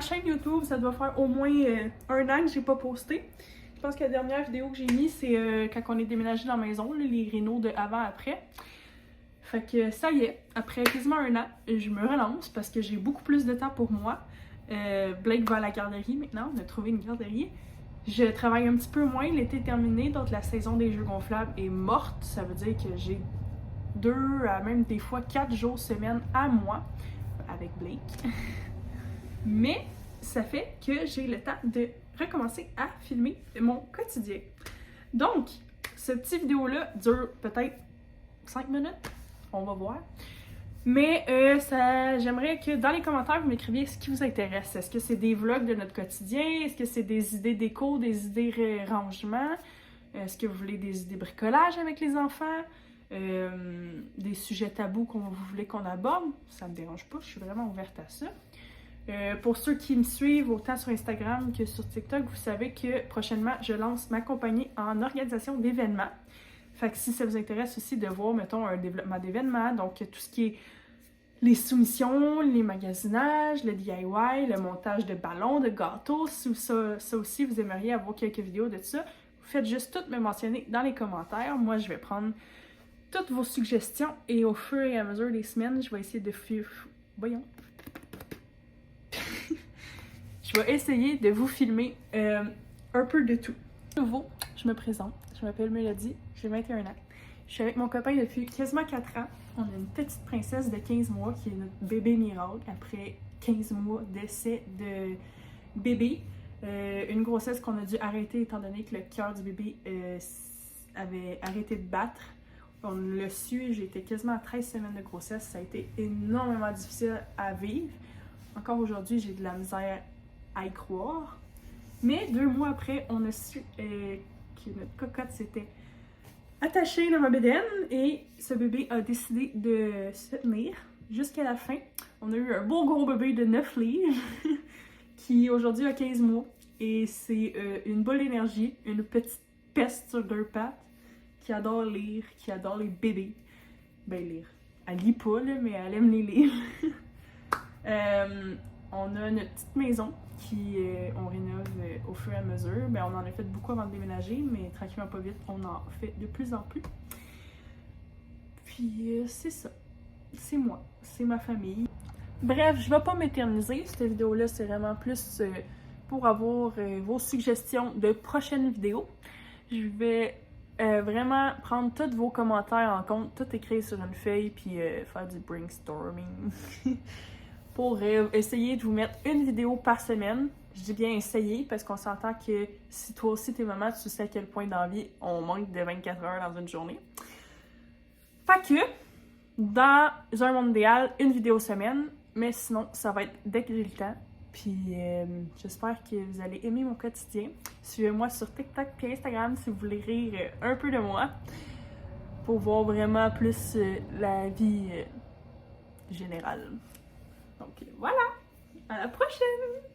chaîne YouTube, ça doit faire au moins 1 an que j'ai pas posté. Je pense que la dernière vidéo que j'ai mise, c'est quand on est déménagé dans la maison, là, les rénaux de avant-après. Fait que ça y est, après quasiment 1 an, je me relance parce que j'ai beaucoup plus de temps pour moi. Blake va à la garderie maintenant, on a trouvé une garderie. Je travaille un petit peu moins, l'été est terminé, donc la saison des jeux gonflables est morte. Ça veut dire que j'ai 2 à même des fois 4 jours semaine à moi avec Blake. Mais ça fait que j'ai le temps de recommencer à filmer mon quotidien. Donc, ce petit vidéo-là dure peut-être 5 minutes, on va voir. Mais j'aimerais que dans les commentaires, vous m'écriviez ce qui vous intéresse. Est-ce que c'est des vlogs de notre quotidien? Est-ce que c'est des idées déco, des idées rangement? Est-ce que vous voulez des idées bricolage avec les enfants? Des sujets tabous que vous voulez qu'on aborde? Ça me dérange pas, je suis vraiment ouverte à ça. Pour ceux qui me suivent autant sur Instagram que sur TikTok, vous savez que prochainement, je lance ma compagnie en organisation d'événements. Fait que si ça vous intéresse aussi de voir, mettons, un développement d'événements, donc tout ce qui est les soumissions, les magasinages, le DIY, le montage de ballons, de gâteaux, si ça aussi vous aimeriez avoir quelques vidéos de ça, vous faites juste tout me mentionner dans les commentaires. Moi, je vais prendre toutes vos suggestions et au fur et à mesure des semaines, je vais essayer de voyons. Je vais essayer de vous filmer un peu de tout. De nouveau, je me présente. Je m'appelle Mélodie, j'ai 21 ans. Je suis avec mon copain depuis quasiment 4 ans. On a une petite princesse de 15 mois qui est notre bébé miracle après 15 mois d'essai de bébé. Une grossesse qu'on a dû arrêter étant donné que le cœur du bébé avait arrêté de battre. On l'a su, j'ai été quasiment à 13 semaines de grossesse. Ça a été énormément difficile à vivre. Encore aujourd'hui, j'ai de la misère à y croire. Mais 2 mois après, on a su que notre cocotte s'était attachée dans ma bédaine et ce bébé a décidé de se tenir jusqu'à la fin. On a eu un beau gros bébé de 9 livres qui aujourd'hui a 15 mois et c'est une boule d'énergie, une petite peste sur 2 pattes qui adore lire, qui adore les bébés. Ben lire. Elle lit pas là, mais elle aime les livres. On a notre petite maison qui on rénove au fur et à mesure. Ben, on en a fait beaucoup avant de déménager, mais tranquillement pas vite, on en fait de plus en plus. Puis c'est ça. C'est moi. C'est ma famille. Bref, je vais pas m'éterniser. Cette vidéo-là, c'est vraiment plus pour avoir vos suggestions de prochaines vidéos. Je vais vraiment prendre tous vos commentaires en compte, tout écrire sur une feuille, puis faire du brainstorming. Pour essayer de vous mettre une vidéo par semaine. Je dis bien essayer parce qu'on s'entend que si toi aussi t'es maman, tu sais à quel point dans la vie on manque de 24 heures dans une journée. Fait que, dans un monde idéal, une vidéo semaine, mais sinon ça va être dès que j'ai le temps. Puis j'espère que vous allez aimer mon quotidien. Suivez-moi sur TikTok et Instagram si vous voulez rire un peu de moi. Pour voir vraiment plus la vie générale. Donc voilà, à la prochaine!